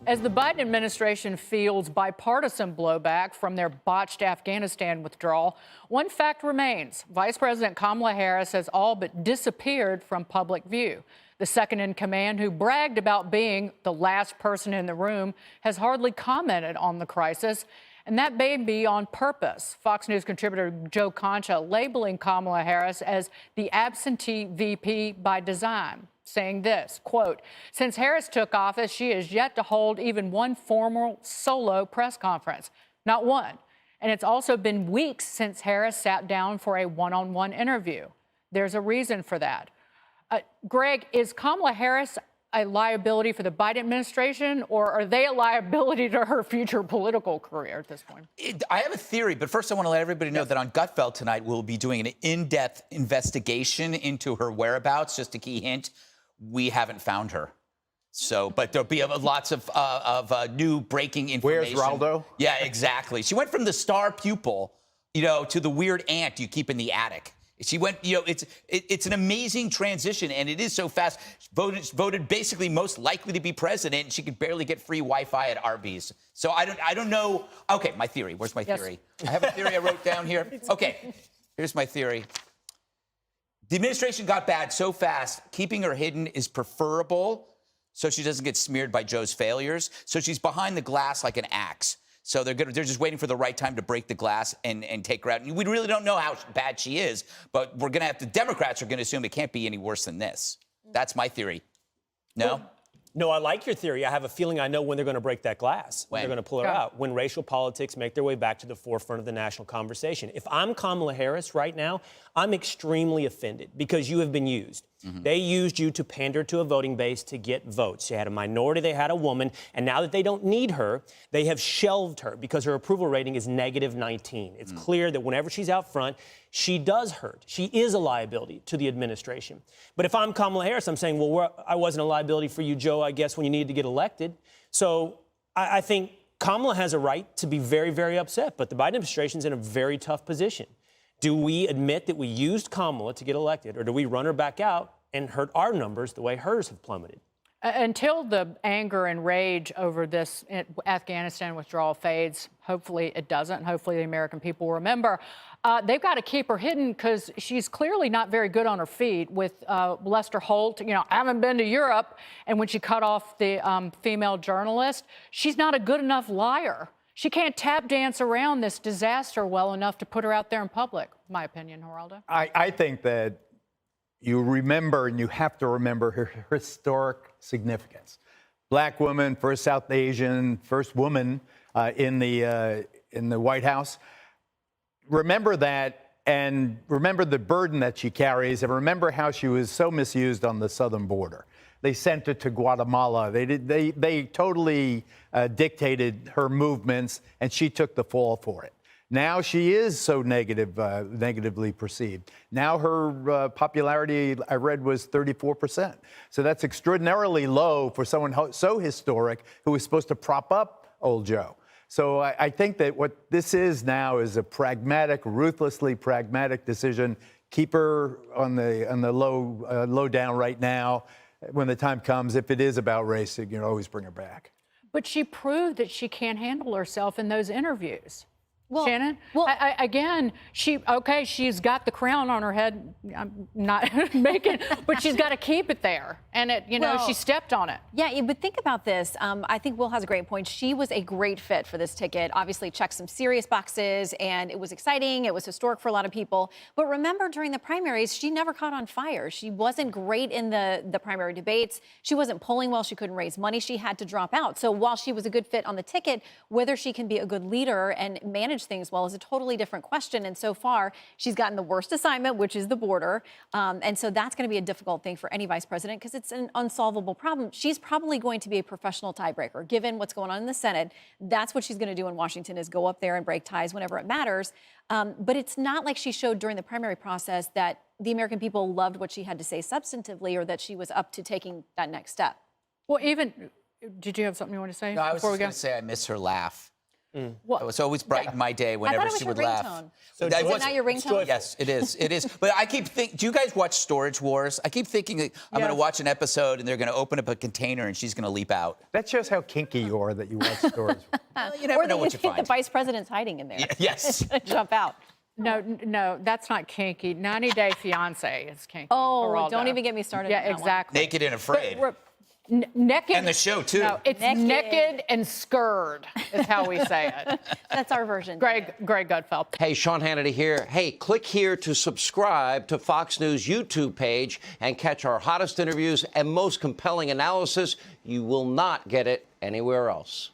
As the Biden administration fields bipartisan blowback from their botched Afghanistan withdrawal, one fact remains. Vice President Kamala Harris has all but disappeared from public view. The second in command, who bragged about being the last person in the room, has hardly commented on the crisis, and that may be on purpose. Fox News contributor Joe Concha labeling Kamala Harris as the absentee VP by design, saying this, quote, "Since Harris took office, she has yet to hold even one formal solo press conference. Not one. And it's also been weeks since Harris sat down for a one-on-one interview. There's a reason for that." Greg, is Kamala Harris a liability for the Biden administration, or are they a liability to her future political career at this point? I have a theory, but first I want to let everybody know that on Gutfeld tonight, we'll be doing an in-depth investigation into her whereabouts. Just a key hint, we haven't found her. So, but there'll be lots of new breaking information. Where's Raldo? Yeah, exactly. She went from the star pupil, to the weird aunt you keep in the attic. She went, it's an amazing transition, and it is so fast. Voted basically most likely to be president, and she could barely get free Wi-Fi at Arby's. So I don't know. Okay, my theory. Where's my theory? I have a theory I wrote down here. Okay, here's my theory. The administration got bad so fast, keeping her hidden is preferable so she doesn't get smeared by Joe's failures. So she's behind the glass like an axe. So they're just waiting for the right time to break the glass and take her out. And we really don't know how bad she is, but the Democrats are going to assume it can't be any worse than this. That's my theory. No? No, I like your theory. I have a feeling I know when they're going to break that glass. When they're going to pull her out. When racial politics make their way back to the forefront of the national conversation. If I'm Kamala Harris right now, I'm extremely offended because you have been used. Mm-hmm. They used you to pander to a voting base to get votes. They had a minority, they had a woman, and now that they don't need her, they have shelved her because her approval rating is -19. It's clear that whenever she's out front, she does hurt. She is a liability to the administration. But if I'm Kamala Harris, I'm saying, well, I wasn't a liability for you, Joe, I guess, when you needed to get elected. So I think Kamala has a right to be very, very upset, but the Biden administration's in a very tough position. Do we admit that we used Kamala to get elected, or do we run her back out and hurt our numbers the way hers have plummeted? Until the anger and rage over this Afghanistan withdrawal fades, hopefully it doesn't. Hopefully the American people will remember. They've got to keep her hidden because she's clearly not very good on her feet with Lester Holt. I haven't been to Europe. And when she cut off the female journalist, she's not a good enough liar. She can't tap dance around this disaster well enough to put her out there in public, my opinion, Geraldo. I think that you remember, and you have to remember, her historic significance. Black woman, first South Asian, first woman in the White House. Remember that, and remember the burden that she carries, and remember how she was so misused on the southern border. They sent her to Guatemala. They totally dictated her movements, and she took the fall for it. Now she is so negatively perceived. Now her popularity, I read, was 34%. So that's extraordinarily low for someone so historic who was supposed to prop up old Joe. So I think that what this is now is a pragmatic, ruthlessly pragmatic decision. Keep her on the low down right now. When the time comes, if it is about race, you can always bring her back. But she proved that she can't handle herself in those interviews. Well, Shannon, again, she's got the crown on her head. I'm not making, but she's got to keep it there. And she stepped on it. Yeah, but think about this. I think Will has a great point. She was a great fit for this ticket. Obviously, checked some serious boxes, and it was exciting. It was historic for a lot of people. But remember, during the primaries, she never caught on fire. She wasn't great in the primary debates. She wasn't polling well. She couldn't raise money. She had to drop out. So while she was a good fit on the ticket, whether she can be a good leader and manage things well is a totally different question. And so far, she's gotten the worst assignment, which is the border. And so that's going to be a difficult thing for any vice president because it's an unsolvable problem. She's probably going to be a professional tiebreaker. Given what's going on in the Senate, that's what she's going to do in Washington is go up there and break ties whenever it matters. But it's not like she showed during the primary process that the American people loved what she had to say substantively or that she was up to taking that next step. Well, did you have something you want to say? No, I was before just going to say I miss her laugh. So always brightened my day whenever I thought it was she your would laugh. ringtone. So Is it was- not your ringtone? Yes, it is. It is. But I keep thinking, do you guys watch Storage Wars? I keep thinking that I'm going to Yes. watch an episode and they're going to open up a container and she's going to leap out. That shows how kinky you are that you watch stories. You never Or know that what you the find. vice president's hiding in there. Yes. Jump out. No, that's not kinky. 90 Day Fiance is kinky. Oh, Geraldo. don't even get me started Yeah, on that one. exactly. Naked and Afraid. Naked. And the show, too. No, it's Naked. naked and scared is how we say it. That's our version. Greg Gutfeld. Hey, Sean Hannity here. Hey, click here to subscribe to Fox News YouTube page and catch our hottest interviews and most compelling analysis. You will not get it anywhere else.